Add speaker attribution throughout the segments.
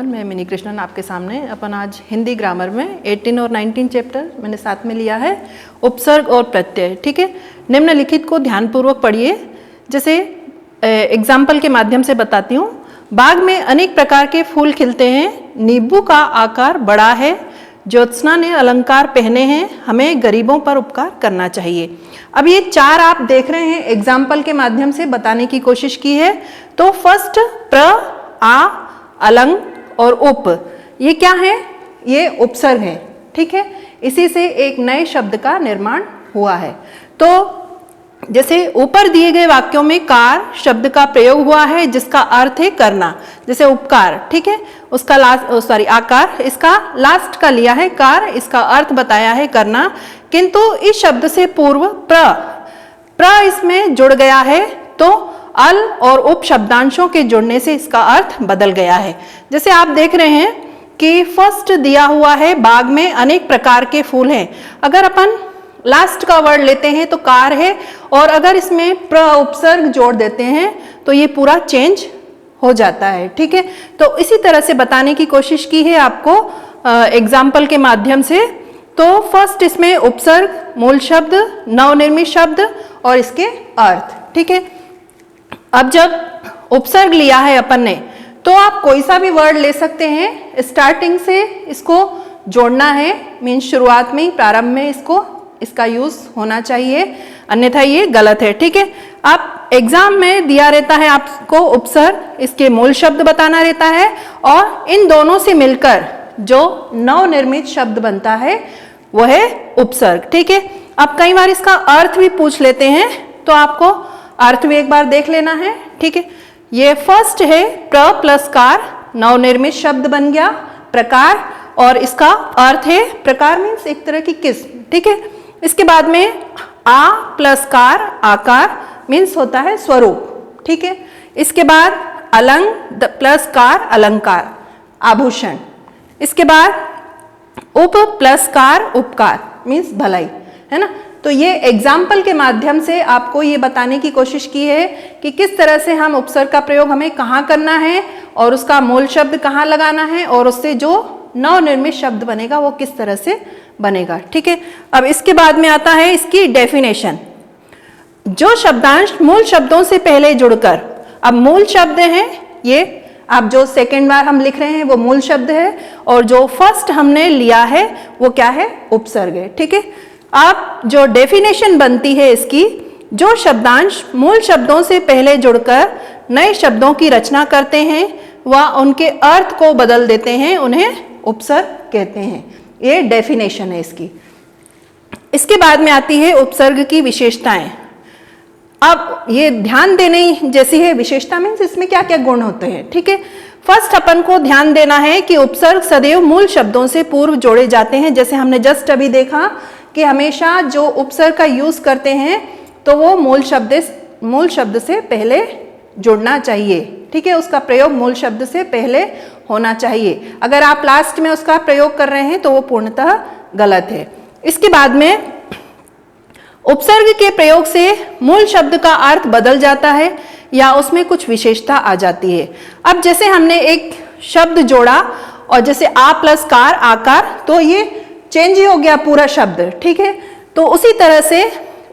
Speaker 1: मैं मिनी कृष्णन आपके सामने अपन आज हिंदी ग्रामर में 18 और 19 चैप्टर मैंने साथ में लिया है, उपसर्ग और प्रत्यय। ठीक है, निम्नलिखित को ध्यानपूर्वक पढ़िए। जैसे एग्जाम्पल के माध्यम से बताती हूँ। बाग में अनेक प्रकार के फूल खिलते हैं, नींबू का आकार बड़ा है, ज्योत्सना ने अलंकार पहने हैं, हमें गरीबों पर उपकार करना चाहिए। अब ये चार आप देख रहे हैं, एग्जाम्पल के माध्यम से बताने की कोशिश की है। तो फर्स्ट प्र, आ, अलंग और उप, ये क्या है? ये उपसर्ग है। ठीक है, इसी से एक नए शब्द का निर्माण हुआ है। तो जैसे ऊपर दिए गए वाक्यों में कार शब्द का प्रयोग हुआ है जिसका अर्थ है करना, जैसे उपकार। ठीक है, उसका आकार, इसका लास्ट का लिया है कार, इसका अर्थ बताया है करना। किंतु इस शब्द से पूर्व प्र इसमें जुड़ गया है, तो अल और उप शब्दांशों के जुड़ने से इसका अर्थ बदल गया है। जैसे आप देख रहे हैं कि फर्स्ट दिया हुआ है बाग में अनेक प्रकार के फूल हैं। अगर अपन लास्ट का वर्ड लेते हैं तो कार है, और अगर इसमें प्र उपसर्ग जोड़ देते हैं तो ये पूरा चेंज हो जाता है। ठीक है, तो इसी तरह से बताने की कोशिश की है आपको एग्जाम्पल के माध्यम से। तो फर्स्ट इसमें उपसर्ग, मूल शब्द, नवनिर्मित शब्द और इसके अर्थ। ठीक है, अब जब उपसर्ग लिया है अपन ने, तो आप कोई सा भी वर्ड ले सकते हैं, स्टार्टिंग से इसको जोड़ना है, मीन शुरुआत में, प्रारंभ में इसका यूज होना चाहिए, अन्यथा ये गलत है। ठीक है, आप एग्जाम में दिया रहता है आपको उपसर्ग, इसके मूल शब्द बताना रहता है, और इन दोनों से मिलकर जो नवनिर्मित शब्द बनता है वह है उपसर्ग। ठीक है, अब कई बार इसका अर्थ भी पूछ लेते हैं, तो आपको अर्थ भी एक बार देख लेना है। ठीक है, ये फर्स्ट है प्र प्लस कार, नवनिर्मित शब्द बन गया प्रकार, और इसका अर्थ है प्रकार मीन्स एक तरह की किस्म। ठीक है, इसके बाद में आ प्लस कार, आकार मीन्स होता है स्वरूप। ठीक है, इसके बाद अलंग प्लस कार, अलंकार, आभूषण। इसके बाद उप प्लस कार, उपकार मीन्स भलाई, है ना। तो ये एग्जाम्पल के माध्यम से आपको ये बताने की कोशिश की है कि किस तरह से हम उपसर्ग का प्रयोग हमें कहाँ करना है, और उसका मूल शब्द कहाँ लगाना है, और उससे जो नवनिर्मित शब्द बनेगा वो किस तरह से बनेगा। ठीक है, अब इसके बाद में आता है इसकी डेफिनेशन। जो शब्दांश मूल शब्दों से पहले जुड़कर, अब मूल शब्द हैं ये, अब जो सेकेंड बार हम लिख रहे हैं वो मूल शब्द है, और जो फर्स्ट हमने लिया है वो क्या है? उपसर्ग है। ठीक है, अब जो डेफिनेशन बनती है इसकी, जो शब्दांश मूल शब्दों से पहले जुड़कर नए शब्दों की रचना करते हैं व उनके अर्थ को बदल देते हैं, उन्हें उपसर्ग कहते हैं। ये डेफिनेशन है इसकी। इसके बाद में आती है उपसर्ग की विशेषताएं। अब ये ध्यान देने जैसी है विशेषता मीन्स इसमें क्या क्या गुण होते हैं। ठीक है, फर्स्ट अपन को ध्यान देना है कि उपसर्ग सदैव मूल शब्दों से पूर्व जोड़े जाते हैं। जैसे हमने जस्ट अभी देखा कि हमेशा जो उपसर्ग का यूज करते हैं तो वो मूल शब्द से पहले जुड़ना चाहिए। ठीक है, उसका प्रयोग मूल शब्द से पहले होना चाहिए। अगर आप लास्ट में उसका प्रयोग कर रहे हैं तो वो पूर्णतः गलत है। इसके बाद में उपसर्ग के प्रयोग से मूल शब्द का अर्थ बदल जाता है या उसमें कुछ विशेषता आ जाती है। अब जैसे हमने एक शब्द जोड़ा, और जैसे आ प्लस कार, आकार, तो ये चेंज ही हो गया पूरा शब्द। ठीक है, तो उसी तरह से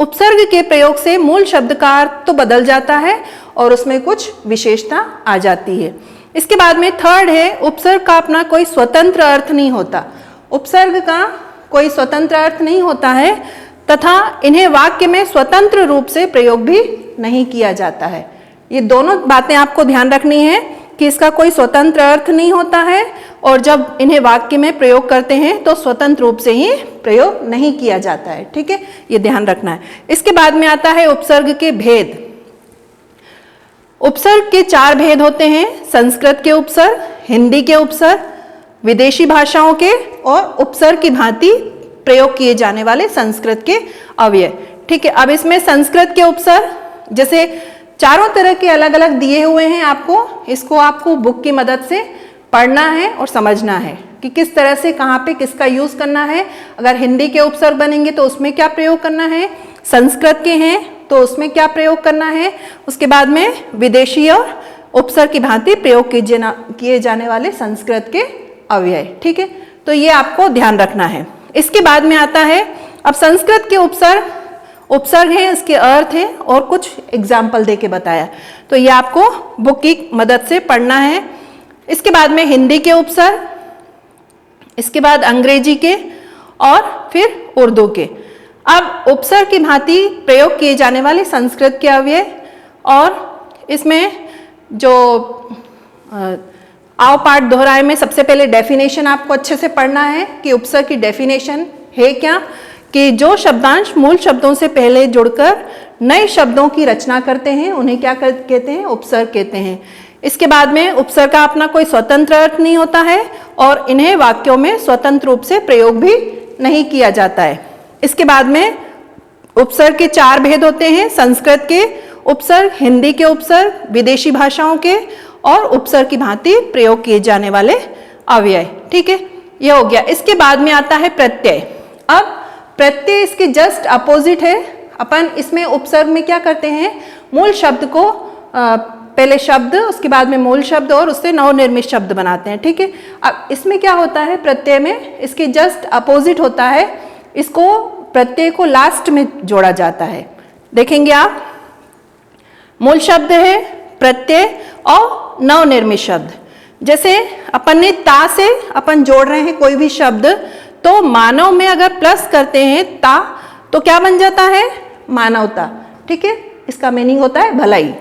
Speaker 1: उपसर्ग के प्रयोग से मूल शब्द का अर्थ तो बदल जाता है और उसमें कुछ विशेषता आ जाती है। इसके बाद में थर्ड है, उपसर्ग का अपना कोई स्वतंत्र अर्थ नहीं होता। उपसर्ग का कोई स्वतंत्र अर्थ नहीं होता है, तथा इन्हें वाक्य में स्वतंत्र रूप से प्रयोग भी नहीं किया जाता है। ये दोनों बातें आपको ध्यान रखनी है कि इसका कोई स्वतंत्र अर्थ नहीं होता है, और जब इन्हें वाक्य में प्रयोग करते हैं तो स्वतंत्र रूप से ही प्रयोग नहीं किया जाता है। ठीक है, ये ध्यान रखना है। इसके बाद में आता है उपसर्ग के भेद। उपसर्ग के चार भेद होते हैं: संस्कृत के उपसर्ग, हिंदी के उपसर्ग, विदेशी भाषाओं के, और उपसर्ग की भांति प्रयोग किए जाने वाले संस्कृत के अव्यय। ठीक है, अब इसमें संस्कृत के उपसर्ग जैसे चारों तरह के अलग अलग दिए हुए हैं आपको, इसको आपको बुक की मदद से पढ़ना है और समझना है कि किस तरह से कहाँ पे किसका यूज करना है। अगर हिंदी के उपसर्ग बनेंगे तो उसमें क्या प्रयोग करना है, संस्कृत के हैं तो उसमें क्या प्रयोग करना है, उसके बाद में विदेशी और उपसर्ग की भांति प्रयोग किए जाने वाले संस्कृत के अव्यय। ठीक है, तो ये आपको ध्यान रखना है। इसके बाद में आता है, अब संस्कृत के उपसर्ग है, इसके अर्थ है और कुछ एग्जाम्पल देके बताया, तो ये आपको बुक की मदद से पढ़ना है। इसके बाद में हिंदी के उपसर्ग, इसके बाद अंग्रेजी के और फिर उर्दू के। अब उपसर्ग की भांति प्रयोग किए जाने वाले संस्कृत के अव्यय, और इसमें जो आओ पाठ दोहराए में सबसे पहले डेफिनेशन आपको अच्छे से पढ़ना है कि उपसर्ग की डेफिनेशन है क्या, कि जो शब्दांश मूल शब्दों से पहले जुड़कर नए शब्दों की रचना करते हैं उन्हें क्या कहते हैं, उपसर्ग कहते हैं। इसके बाद में उपसर्ग का अपना कोई स्वतंत्र अर्थ नहीं होता है और इन्हें वाक्यों में स्वतंत्र रूप से प्रयोग भी नहीं किया जाता है। इसके बाद में उपसर्ग के 4 भेद होते हैं, संस्कृत के उपसर्ग, हिंदी के उपसर्ग, विदेशी भाषाओं के, और उपसर्ग की भांति प्रयोग किए जाने वाले अव्यय। ठीक है, यह हो गया। इसके बाद में आता है प्रत्यय। अब प्रत्यय इसके जस्ट अपोजिट है। अपन इसमें उपसर्ग में क्या करते हैं, मूल शब्द को पहले शब्द, उसके बाद में मूल शब्द और उससे नवनिर्मित शब्द बनाते हैं। ठीक है, अब इसमें क्या होता है, प्रत्यय में इसके जस्ट अपोजिट होता है, इसको प्रत्यय को लास्ट में जोड़ा जाता है। देखेंगे आप, मूल शब्द है प्रत्यय और नवनिर्मित शब्द। जैसे अपन ने ता से अपन जोड़ रहे हैं कोई भी शब्द, तो मानव में अगर प्लस करते हैं ता तो क्या बन जाता है, मानवता। ठीक है, इसका मीनिंग होता है भलाई।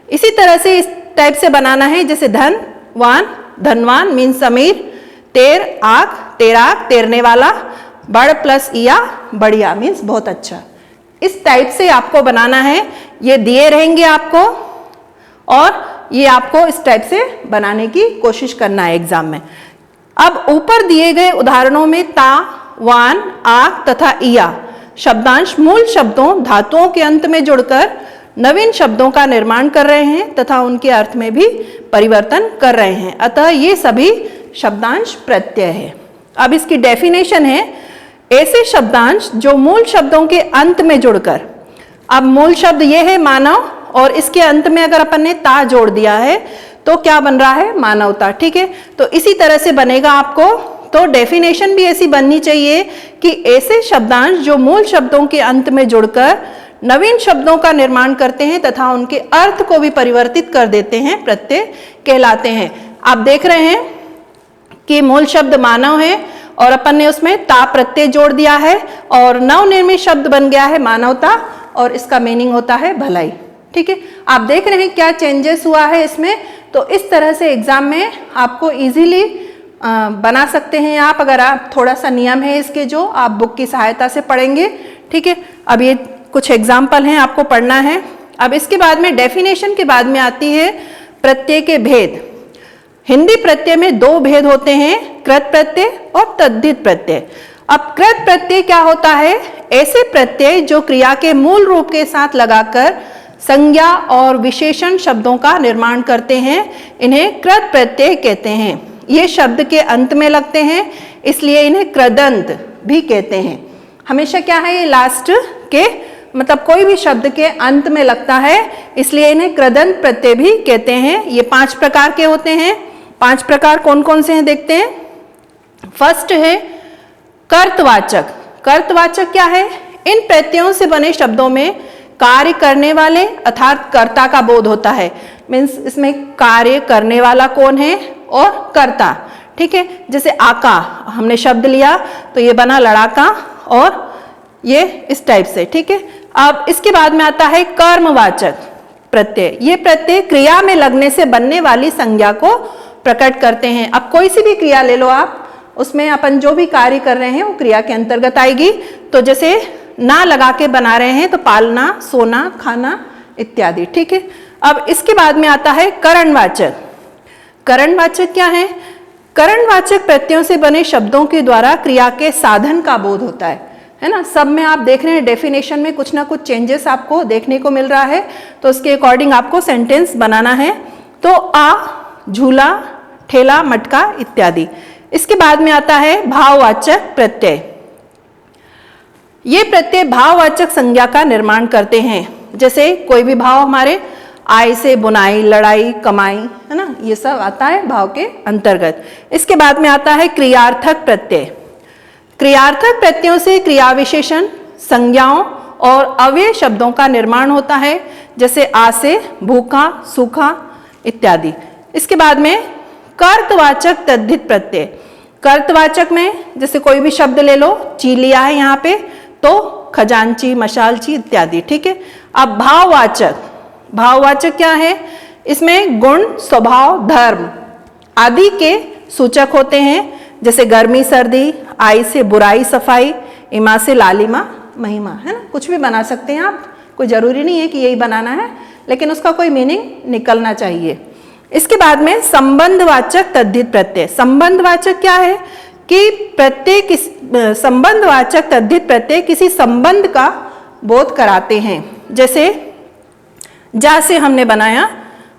Speaker 1: इसी तरह से इस टाइप से बनाना है, जैसे धन वान, धनवान मीन्स अमीर, तेर आग, तेराग तैरने वाला, बड़ प्लस इया बढ़िया मीन्स बहुत अच्छा। इस टाइप से आपको बनाना है, ये दिए रहेंगे आपको और ये आपको इस टाइप से बनाने की कोशिश करना है एग्जाम में। अब ऊपर दिए गए उदाहरणों में ता, वान, आग तथा इया शब्दांश मूल शब्दों धातुओं के अंत में जुड़कर नवीन शब्दों का निर्माण कर रहे हैं तथा उनके अर्थ में भी परिवर्तन कर रहे हैं, अतः ये सभी शब्दांश प्रत्यय है। अब इसकी डेफिनेशन है, ऐसे शब्दांश जो मूल शब्दों के अंत में जुड़कर, अब मूल शब्द ये है मानव और इसके अंत में अगर अपन ने ता जोड़ दिया है तो क्या बन रहा है, मानवता। ठीक है, तो इसी तरह से बनेगा आपको। तो डेफिनेशन भी ऐसी बननी चाहिए कि ऐसे शब्दांश जो मूल शब्दों के अंत में जुड़कर नवीन शब्दों का निर्माण करते हैं तथा उनके अर्थ को भी परिवर्तित कर देते हैं, प्रत्यय कहलाते हैं। आप देख रहे हैं कि मूल शब्द मानव है और अपन ने उसमें ता प्रत्यय जोड़ दिया है और नवनिर्मित शब्द बन गया है मानवता और इसका मीनिंग होता है भलाई। ठीक है, आप देख रहे हैं क्या चेंजेस हुआ है इसमें। तो इस तरह से एग्जाम में आपको इजीली बना सकते हैं आप, अगर आप थोड़ा सा नियम है इसके जो आप बुक की सहायता से पढ़ेंगे। ठीक है, अब ये कुछ एग्जाम्पल हैं आपको पढ़ना है। अब इसके बाद में डेफिनेशन के बाद में आती है प्रत्यय के भेद। हिंदी प्रत्यय में 2 भेद होते हैं, कृत प्रत्यय और तद्धित प्रत्यय। अब कृत प्रत्यय क्या होता है, ऐसे प्रत्यय जो क्रिया के मूल रूप के साथ लगाकर संज्ञा और विशेषण शब्दों का निर्माण करते हैं, इन्हें कृत प्रत्यय कहते हैं। ये शब्द के अंत में लगते हैं इसलिए इन्हें कृदंत भी कहते हैं। हमेशा क्या है, ये लास्ट के मतलब कोई भी शब्द के अंत में लगता है इसलिए इन्हें कृदंत प्रत्यय भी कहते हैं। ये 5 प्रकार के होते हैं। 5 प्रकार कौन कौन से हैं देखते हैं। फर्स्ट है कर्तवाचक। कर्तवाचक क्या है, इन प्रत्ययों से बने शब्दों में कार्य करने वाले अर्थात कर्ता का बोध होता है। मीन्स इसमें कार्य करने वाला कौन है और कर्ता। ठीक है, जैसे आका हमने शब्द लिया तो ये बना लड़ाका और ये इस टाइप से। ठीक है, अब इसके बाद में आता है कर्मवाचक प्रत्यय। ये प्रत्यय क्रिया में लगने से बनने वाली संज्ञा को प्रकट करते हैं। अब कोई सी भी क्रिया ले लो आप, उसमें अपन जो भी कार्य कर रहे हैं वो क्रिया के अंतर्गत आएगी। तो जैसे ना लगा के बना रहे हैं तो पालना, सोना, खाना इत्यादि। ठीक है, अब इसके बाद में आता है करणवाचक। करणवाचक क्या है, करणवाचक प्रत्ययों से बने शब्दों के द्वारा क्रिया के साधन का बोध होता है ना। सब में आप देख रहे हैं डेफिनेशन में कुछ ना कुछ चेंजेस आपको देखने को मिल रहा है, तो उसके अकॉर्डिंग आपको सेंटेंस बनाना है। तो आ, झूला, ठेला, मटका इत्यादि। इसके बाद में आता है भाववाचक प्रत्यय। ये प्रत्यय भाववाचक संज्ञा का निर्माण करते हैं। जैसे कोई भी भाव हमारे आय से बुनाई, लड़ाई, कमाई, है ना, ये सब आता है भाव के अंतर्गत। इसके बाद में आता है क्रियार्थक प्रत्यय। क्रियार्थक प्रत्ययों से क्रिया विशेषण, संज्ञाओं और अव्यय शब्दों का निर्माण होता है, जैसे आ से भूखा, सूखा इत्यादि। इसके बाद में कर्तवाचक तद्धित प्रत्यय। कर्तवाचक में जैसे कोई भी शब्द ले लो, ची लिया है यहाँ पे तो खजांची, मशालची इत्यादि, ठीक है। अब भाववाचक, भाववाचक क्या है? इसमें गुण, स्वभाव, धर्म आदि के सूचक होते हैं, जैसे गर्मी, सर्दी, आई से बुराई, सफाई, इमा से लालिमा, महिमा, है ना, कुछ भी बना सकते हैं आप, कोई जरूरी नहीं है कि यही बनाना है, लेकिन उसका कोई मीनिंग निकलना चाहिए। इसके बाद में संबंधवाचक तद्धित प्रत्यय। संबंधवाचक क्या है कि प्रत्यय संबंधवाचक तद्धित प्रत्यय किसी संबंध का बोध कराते हैं, जैसे जा से हमने बनाया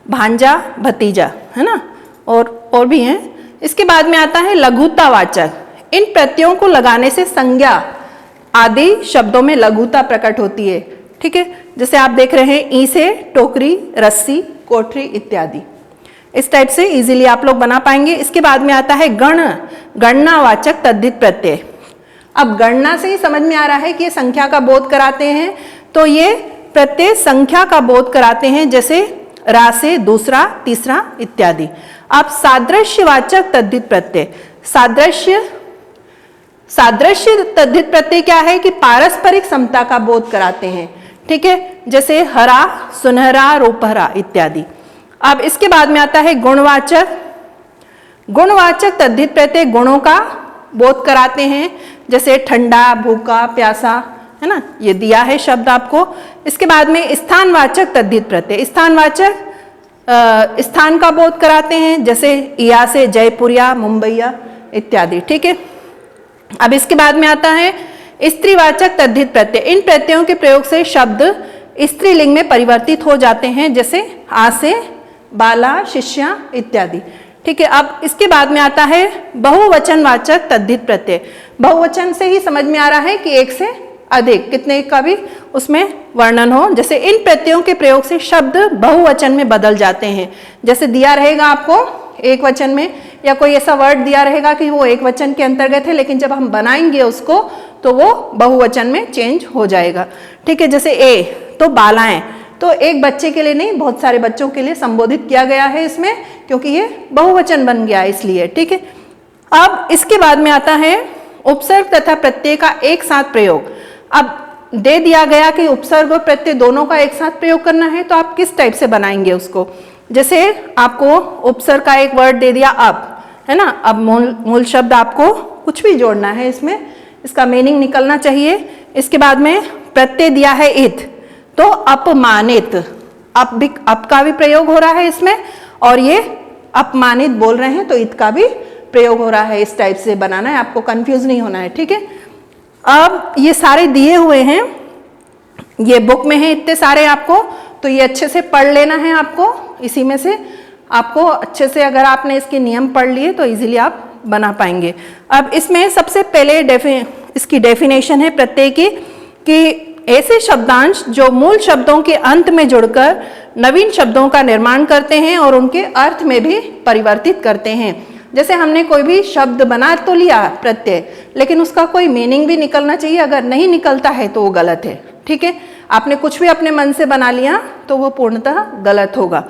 Speaker 1: भांजा, भतीजा, है ना, और भी हैं। इसके बाद में आता है लघुतावाचक। इन प्रत्ययों को लगाने से संज्ञा आदि शब्दों में लघुता प्रकट होती है, ठीक है। जैसे आप देख रहे हैं ई से टोकरी, रस्सी, कोठरी इत्यादि। इस टाइप से इजीली आप लोग बना पाएंगे। इसके बाद में आता है गण, गणनावाचक तद्धित प्रत्यय। अब गणना से ही समझ में आ रहा है कि ये संख्या का बोध कराते हैं, तो ये प्रत्यय संख्या का बोध कराते हैं, जैसे रा से दूसरा, तीसरा इत्यादि। अब सादृश्यवाचक तद्धित प्रत्यय। सादृश्य तद्धित प्रत्यय क्या है कि पारस्परिक समता का बोध कराते हैं, ठीक है, जैसे हरा, सुनहरा, रोपहरा इत्यादि। अब इसके बाद में आता है गुणवाचक। गुणवाचक तद्धित प्रत्यय गुणों का बोध कराते हैं, जैसे ठंडा, भूखा, प्यासा, है ना, ये दिया है शब्द आपको। इसके बाद में स्थानवाचक तद्धित प्रत्यय। स्थानवाचक स्थान का बोध कराते हैं, जैसे या से जयपुरिया, मुंबईया इत्यादि, ठीक है। अब इसके बाद में आता है स्त्रीवाचक तद्धित प्रत्यय। इन प्रत्ययों के प्रयोग से शब्द स्त्रीलिंग में परिवर्तित हो जाते हैं, जैसे आ से बाला, शिष्या इत्यादि, ठीक है। अब इसके बाद में आता है बहुवचनवाचक तद्धित प्रत्यय। बहुवचन से ही समझ में आ रहा है कि एक से अधिक, कितने का भी उसमें वर्णन हो, जैसे इन प्रत्ययों के प्रयोग से शब्द बहुवचन में बदल जाते हैं। जैसे दिया रहेगा आपको एक वचन में, या कोई ऐसा वर्ड दिया रहेगा कि वो एक वचन के अंतर्गत है, लेकिन जब हम बनाएंगे उसको तो वो बहुवचन में चेंज हो जाएगा, ठीक है। जैसे ए तो बालाएं, तो एक बच्चे के लिए नहीं, बहुत सारे बच्चों के लिए संबोधित किया गया है इसमें, क्योंकि ये बहुवचन बन गया इसलिए, ठीक है। अब इसके बाद में आता है उपसर्ग तथा प्रत्यय का एक साथ प्रयोग। अब दे दिया गया कि उपसर्ग और प्रत्यय दोनों का एक साथ प्रयोग करना है, तो आप किस टाइप से बनाएंगे उसको। जैसे आपको उपसर्ग का एक वर्ड दे दिया अब, है ना, अब मूल शब्द आपको कुछ भी जोड़ना है इसमें, इसका मीनिंग निकलना चाहिए। इसके बाद में प्रत्यय दिया है इत, तो अपमानित, अप का भी प्रयोग हो रहा है इसमें, और ये अपमानित बोल रहे हैं तो इत का भी प्रयोग हो रहा है। इस टाइप से बनाना है, आपको कंफ्यूज नहीं होना है, ठीक है। अब ये सारे दिए हुए हैं, ये बुक में है इतने सारे आपको, तो ये अच्छे से पढ़ लेना है आपको। इसी में से आपको अच्छे से, अगर आपने इसके नियम पढ़ लिए तो इजीली आप बना पाएंगे। अब इसमें सबसे पहले इसकी डेफिनेशन है प्रत्यय की, कि ऐसे शब्दांश जो मूल शब्दों के अंत में जुड़कर नवीन शब्दों का निर्माण करते हैं और उनके अर्थ में भी परिवर्तित करते हैं। जैसे हमने कोई भी शब्द बना तो लिया प्रत्यय, लेकिन उसका कोई मीनिंग भी निकलना चाहिए, अगर नहीं निकलता है तो वो गलत है, ठीक है। आपने कुछ भी अपने मन से बना लिया तो वो पूर्णतः गलत होगा।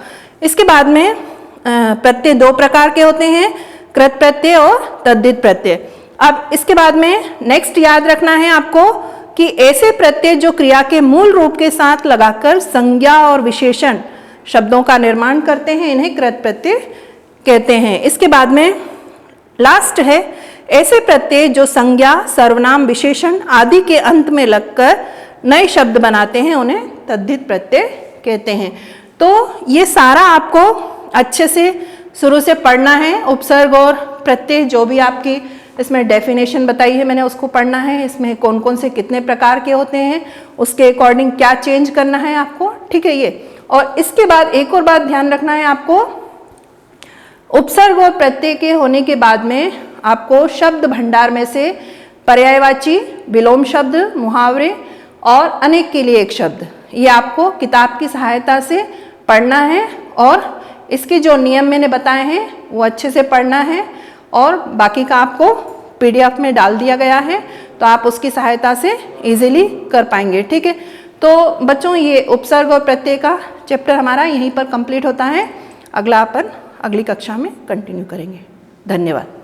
Speaker 1: इसके बाद में प्रत्यय दो प्रकार के होते हैं, कृत प्रत्यय और तद्धित प्रत्यय। अब इसके बाद में नेक्स्ट याद रखना है आपको कि ऐसे प्रत्यय जो क्रिया के मूल रूप के साथ लगाकर संज्ञा और विशेषण शब्दों का निर्माण करते हैं, इन्हें कृत प्रत्यय कहते हैं। इसके बाद में लास्ट है ऐसे प्रत्यय जो संज्ञा, सर्वनाम, विशेषण आदि के अंत में लगकर नए शब्द बनाते हैं, उन्हें तद्धित प्रत्यय कहते हैं। तो ये सारा आपको अच्छे से शुरू से पढ़ना है। उपसर्ग और प्रत्यय जो भी आपकी इसमें डेफिनेशन बताई है मैंने, उसको पढ़ना है। इसमें कौन कौन से कितने प्रकार के होते हैं, उसके अकॉर्डिंग क्या चेंज करना है आपको, ठीक है ये। और इसके बाद एक और बात ध्यान रखना है आपको, उपसर्ग और प्रत्यय के होने के बाद में आपको शब्द भंडार में से पर्यायवाची, विलोम शब्द, मुहावरे और अनेक के लिए एक शब्द, ये आपको किताब की सहायता से पढ़ना है और इसके जो नियम मैंने बताए हैं वो अच्छे से पढ़ना है, और बाकी का आपको PDF में डाल दिया गया है, तो आप उसकी सहायता से इजीली कर पाएंगे। ठीक है, तो बच्चों ये उपसर्ग और प्रत्यय का चैप्टर हमारा यहीं पर कंप्लीट होता है। अगला अपन अगली कक्षा में कंटिन्यू करेंगे। धन्यवाद।